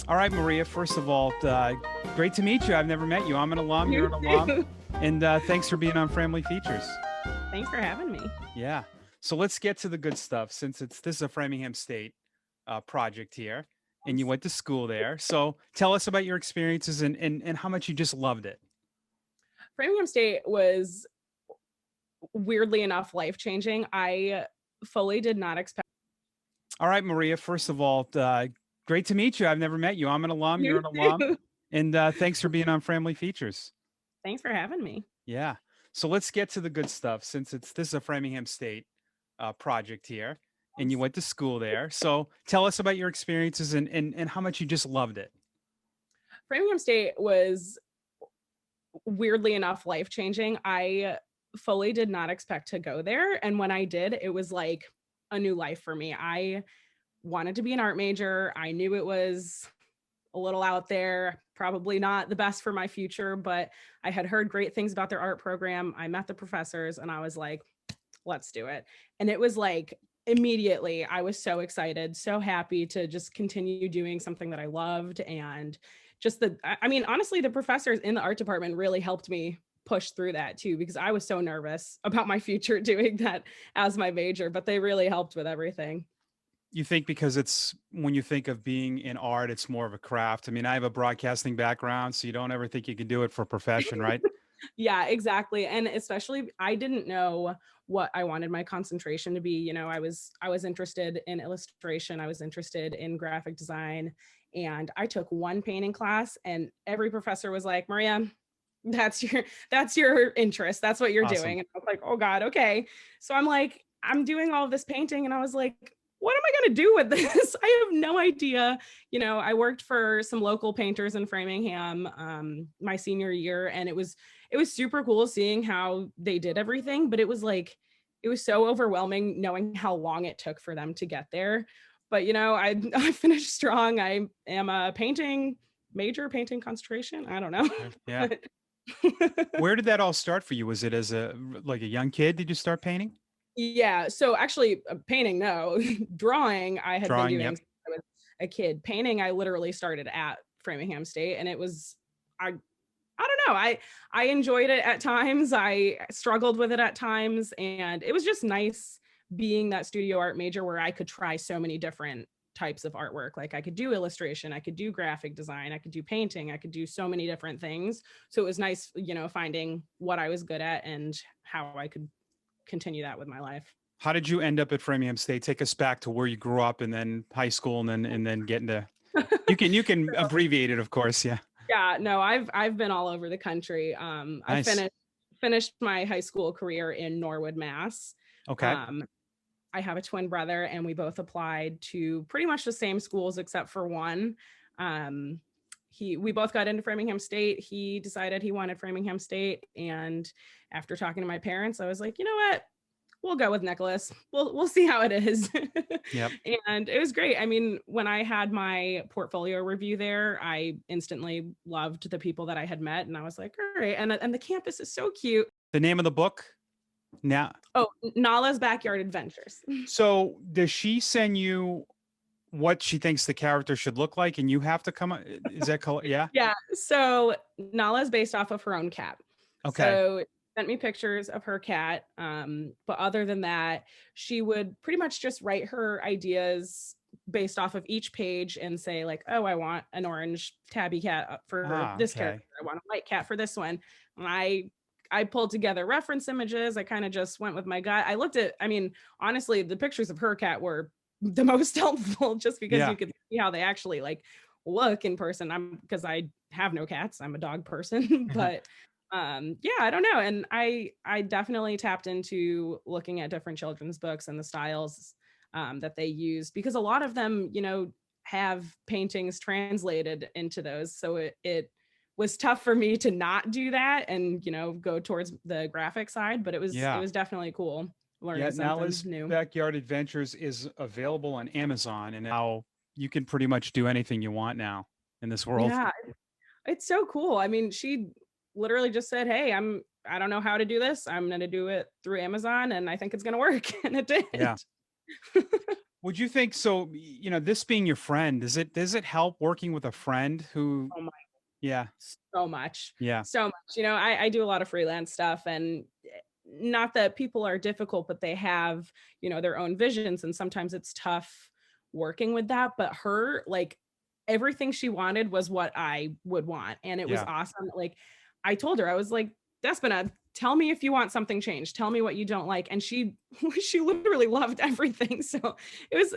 All right, Maria, first of all, great to meet you. I've never met you. I'm an alum, you're You an alum. too. And thanks for being on fRAMily Features. Thanks for having me. Yeah. So let's get to the good stuff since this is a Framingham State project here and you Yes. went to school there. So tell us about your experiences and how much you just loved it. Framingham State was weirdly enough life-changing. I fully did not expect. All right, Maria, first of all, great to meet you. I've never met you. I'm an alum, you're You an alum. too. And thanks for being on fRAMily Features. Thanks for having me. Yeah. So let's get to the good stuff since this is a Framingham State project here and you Yes. went to school there. So tell us about your experiences and how much you just loved it. Framingham State was weirdly enough life-changing. I fully did not expect to go there, and when I did, it was like a new life for me. I wanted to be an art major. I knew it was a little out there, probably not the best for my future, but I had heard great things about their art program. I met the professors and I was like, let's do it. And it was like immediately, I was so excited, so happy to just continue doing something that I loved. And just I mean, honestly, the professors in the art department really helped me push through that too, because I was so nervous about my future doing that as my major, but they really helped with everything. You think because it's when you think of being in art, it's more of a craft. I mean, I have a broadcasting background, so you don't ever think you can do it for a profession, right? Yeah, exactly. And especially I didn't know what I wanted my concentration to be. You know, I was interested in illustration, I was interested in graphic design, and I took one painting class and every professor was like, "Maria, that's your interest. That's what you're Awesome. doing." And I was like, "Oh God, okay." So I'm like, I'm doing all of this painting and I was like, what am I going to do with this? I have no idea. You know, I worked for some local painters in Framingham my senior year, and it was super cool seeing how they did everything, but it was like it was so overwhelming knowing how long it took for them to get there. But you know, I I finished strong. I am a painting major, painting concentration. I don't know. Okay. Yeah. But Where did that all start for you? Was it as like a young kid? Did you start painting? yeah, so actually painting, no. Drawing, I had been Drawing? doing Yep. since I was a kid. Painting, I literally started at Framingham State, and it was I don't know. I enjoyed it at times. I struggled with it at times, and it was just nice being that studio art major where I could try so many different types of artwork. Like I could do illustration, I could do graphic design, I could do painting, I could do so many different things. So it was nice, you know, finding what I was good at and how I could continue that with my life. How did you end up at Framingham State? Take us back to where you grew up and then high school and then get into you can abbreviate it, of course. Yeah. Yeah, no, I've been all over the country. I Nice. finished my high school career in Norwood, Mass. Okay. Um, I have a twin brother, and we both applied to pretty much the same schools except for one. Um, we both got into Framingham State. He decided he wanted Framingham State, and after talking to my parents, I was like, you know what? We'll go with Nicholas. We'll see how it is. Yep. And it was great. I mean, when I had my portfolio review there, I instantly loved the people that I had met, and I was like, all right. And the campus is so cute. The name of the book? Now, Oh, Nala's Backyard Adventures. so does she send you what she thinks the character should look like and you have to come is that color? Yeah. Yeah. So Nala is based off of her own cat. Okay. So sent me pictures of her cat. But other than that, she would pretty much just write her ideas based off of each page and say like, oh, I want an orange tabby cat for this character. Okay. I want a white cat for this one. And I pulled together reference images. I kind of just went with my gut. I looked at, I mean, honestly, the pictures of her cat were the most helpful just because Yeah. you could see how they actually like look in person. Because I have no cats. I'm a dog person, but yeah, I don't know. And I definitely tapped into looking at different children's books and the styles that they use, because a lot of them, you know, have paintings translated into those. So it was tough for me to not do that and, you know, go towards the graphic side, but it Yeah. was definitely cool learning Yeah. something Nala's new. Backyard Adventures is available on Amazon and now you can pretty much do anything you want now in this world. Yeah, it's so cool. I mean, she literally just said, "Hey, I don't know how to do this. I'm going to do it through Amazon and I think it's going to work." And it Yeah. did. Would you think so? This being your friend, does it help working with a friend who? Oh my, Yeah, so much, yeah, so much. I do a lot of freelance stuff, and not that people are difficult, but they have, their own visions, and sometimes it's tough working with that. But her, like, everything she wanted was what I would want, and it was yeah, awesome. Like, I told her, I was like, Despina, tell me if you want something changed. Tell me what you don't like. And she she literally loved everything. So it was,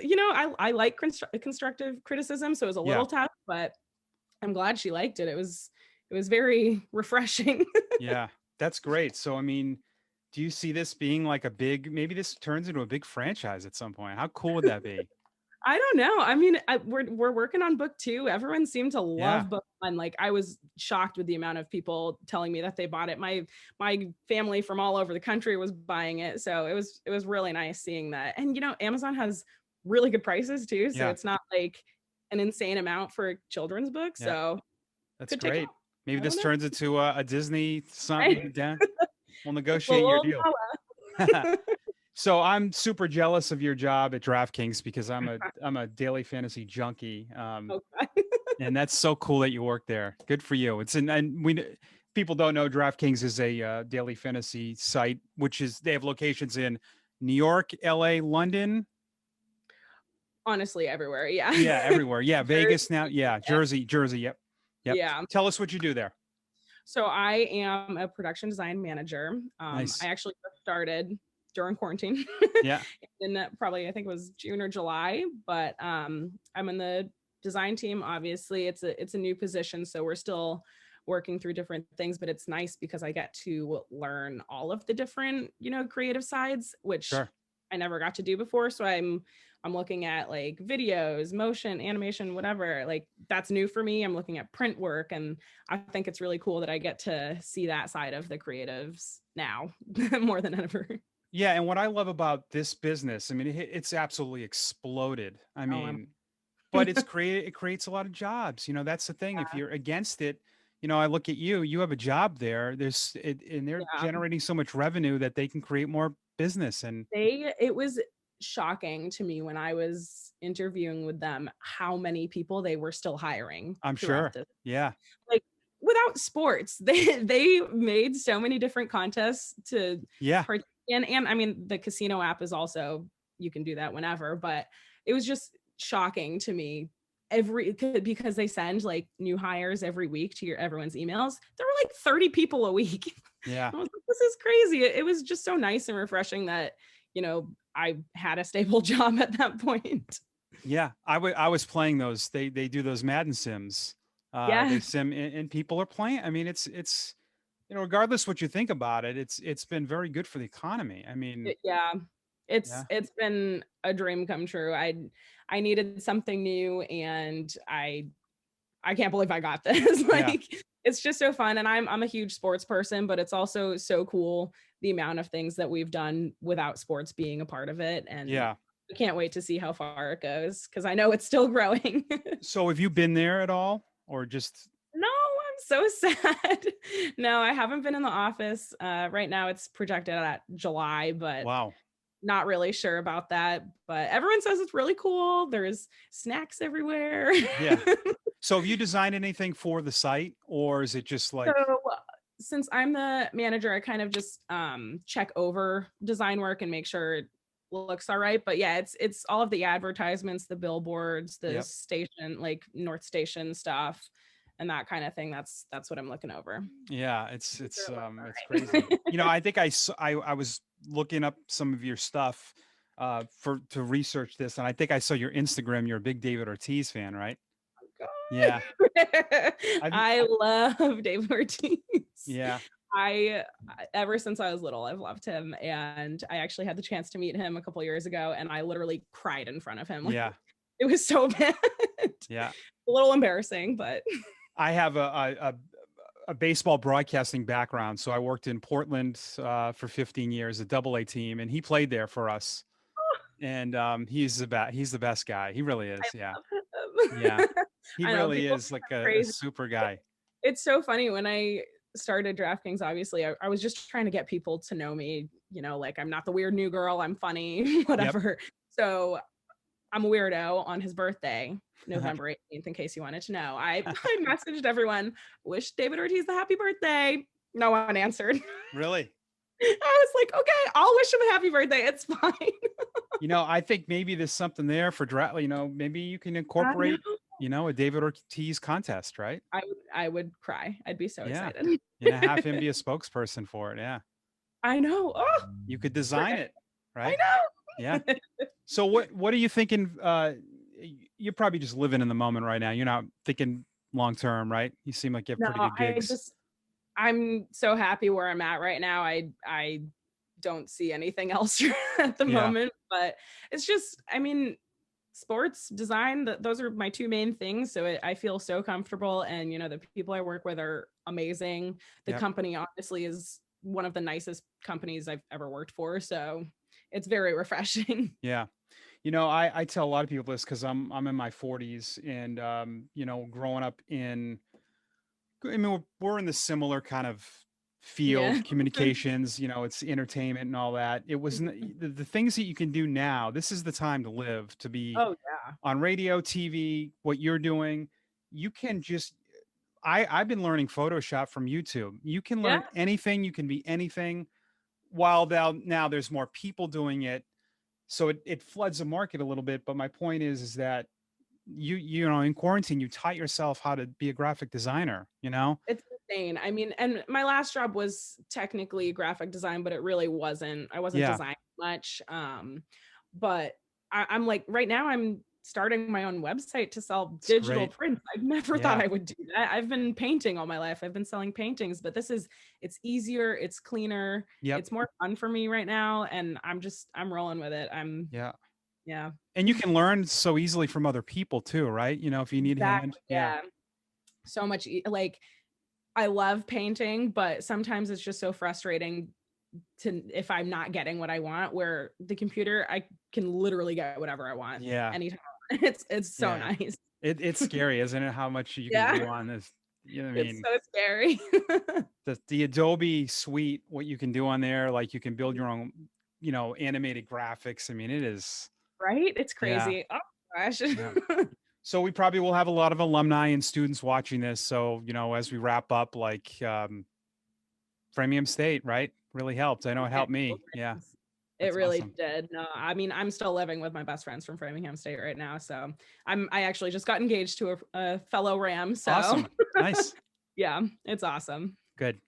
I like constructive criticism. So it was a yeah, little tough, but I'm glad she liked it. It was very refreshing. yeah. That's great. So, I mean, do you see this being like a big? Maybe this turns into a big franchise at some point. How cool would that be? I don't know. I mean, we're working on book 2. Everyone seemed to Yeah, love book 1. Like, I was shocked with the amount of people telling me that they bought it. My family from all over the country was buying it. So it was really nice seeing that. And Amazon has really good prices too. So yeah, it's not like an insane amount for a children's book. yeah. So That's could take great. off. Maybe I don't this know. turns into a Disney Right? something. Down. We'll negotiate your Well, deal. we'll So I'm super jealous of your job at DraftKings because I'm a daily fantasy junkie. okay. And that's so cool that you work there. Good for you. People don't know DraftKings is a daily fantasy site, which is they have locations in New York, LA, London. Honestly, everywhere. Yeah. Yeah, everywhere. Yeah, Jersey, Vegas now. Yeah, Jersey. Yep, yep. yeah. Tell us what you do there. So I am a production design manager. I Nice. actually just started during quarantine Yeah, in probably, I think it was June or July, but I'm in the design team. Obviously, it's a new position, so we're still working through different things, but it's nice because I get to learn all of the different, creative sides, which sure. I never got to do before. So I'm looking at like videos, motion, animation, whatever. Like, that's new for me. I'm looking at print work, and I think it's really cool that I get to see that side of the creatives now more than ever. Yeah, and what I love about this business, I mean, it's absolutely exploded. I Oh, I'm mean, but it creates a lot of jobs. That's the thing. If you're against it, I look at you, you have a job there. And they're yeah. generating so much revenue that they can create more business. And It was shocking to me when I was interviewing with them how many people they were still hiring I'm throughout sure. this. Yeah. Like, without sports, they made so many different contests to Yeah. part and I mean, the casino app is also, you can do that whenever, but it was just shocking to me because they send like new hires every week to everyone's emails. There were like 30 people a week. Yeah. I was like, this is crazy. It was just so nice and refreshing that, I had a stable job at that point. Yeah. I was playing those. They do those Madden sims. They Yeah. sim and people are playing. I mean, it's regardless what you think about it, it's been very good for the economy. I mean, Yeah. yeah. It's been a dream come true. I needed something new, and I can't believe I got this. Yeah. Like, it's just so fun, and I'm a huge sports person, but it's also so cool the amount of things that we've done without sports being a part of it, and Yeah. I can't wait to see how far it goes because I know it's still growing. So have you been there at all or just No, I'm so sad. No, I haven't been in the office. Right now it's projected at July, but wow. not really sure about that. But everyone says it's really cool. There's snacks everywhere. Yeah. So have you designed anything for the site or is it just So like since I'm the manager, I kind of just check over design work and make sure it looks all right. But yeah, it's all of the advertisements, the billboards, the yep. station, like North Station stuff, and that kind of thing. That's what I'm looking over. Yeah, Make sure it looks all it's crazy. right. I think I was looking up some of your stuff for to research this and I think I saw your Instagram. You're a big David Ortiz fan, right? Yeah. I've I love Dave Ortiz. yeah. I ever since I was little, I've loved him, and I actually had the chance to meet him a couple years ago, and I literally cried in front of him. Like, Yeah. it was so bad. Yeah. A little embarrassing, but I have a baseball broadcasting background. So I worked in Portland for 15 years, a double A team, and he played there for us. And he's the best guy. He really is. Yeah. love Yeah. him. He I know really people is think like I'm a crazy. super guy. It's so funny when I started DraftKings, obviously, I was just trying to get people to know me, like, I'm not the weird new girl, I'm funny, Yep. whatever. So I'm a weirdo on his birthday, November 18th, in case you wanted to know. I messaged everyone, wish David Ortiz a happy birthday. No one answered. Really? I was like, okay, I'll wish him a happy birthday. It's fine. I think maybe there's something there for draft. Maybe you can I know. incorporate, a David Ortiz contest, right? I would cry. I'd be so Yeah. excited. Have him be a spokesperson for it. Yeah. I know. Oh, You could design it, I right? Yeah. know. So what are you thinking? You're probably just living in the moment right now. You're not thinking long term, right? You seem like you have No, pretty good gigs. I'm so happy where I'm at right now. I don't see anything else at the Yeah. moment, but it's just, I mean, sports design, those are my two main things. So I feel so comfortable, and the people I work with are amazing. The Yep. company honestly is one of the nicest companies I've ever worked for, so it's very refreshing. Yeah. I tell a lot of people this because I'm in my 40s, and growing up we're in the similar kind of Yeah. field, communications, it's entertainment and all that. It was the things that you can do now. This is the time to live, to be Oh yeah. on radio, TV, what you're doing. You can just, I've been learning Photoshop from YouTube. You can Yeah. learn anything, you can be anything. While now there's more people doing it, so it floods the market a little bit. But my point is that in quarantine, you taught yourself how to be a graphic designer, It's insane. I mean, and my last job was technically graphic design, but it really wasn't. I wasn't Yeah, designing much. But I'm like, right now I'm starting my own website to sell it's digital great. prints. I've never thought Yeah. I would do that. I've been painting all my life. I've been selling paintings, but it's easier, it's cleaner, Yep. it's more fun for me right now. And I'm rolling with it. Yeah. Yeah. And you can learn so easily from other people too, right? If you need a hand. Exactly. Yeah. Yeah. So much, like, I love painting, but sometimes it's just so frustrating if I'm not getting what I want, where the computer, I can literally get whatever I want Yeah. anytime. It's so Yeah. nice. It's scary, isn't it? How much you can Yeah, do on this. You know what I it's mean? so scary. The Adobe suite, what you can do on there, like you can build your own, animated graphics. I mean, it is, Right? It's yeah. crazy. Oh gosh. Yeah. So we probably will have a lot of alumni and students watching this. So, as we wrap up, like Framingham State, right? Really helped. I know it Yeah, helped me. Yeah. it That's really awesome. did. No, I mean, I'm still living with my best friends from Framingham State right now. So I actually just got engaged to a fellow Ram. So Awesome. Nice. yeah, it's awesome. Good.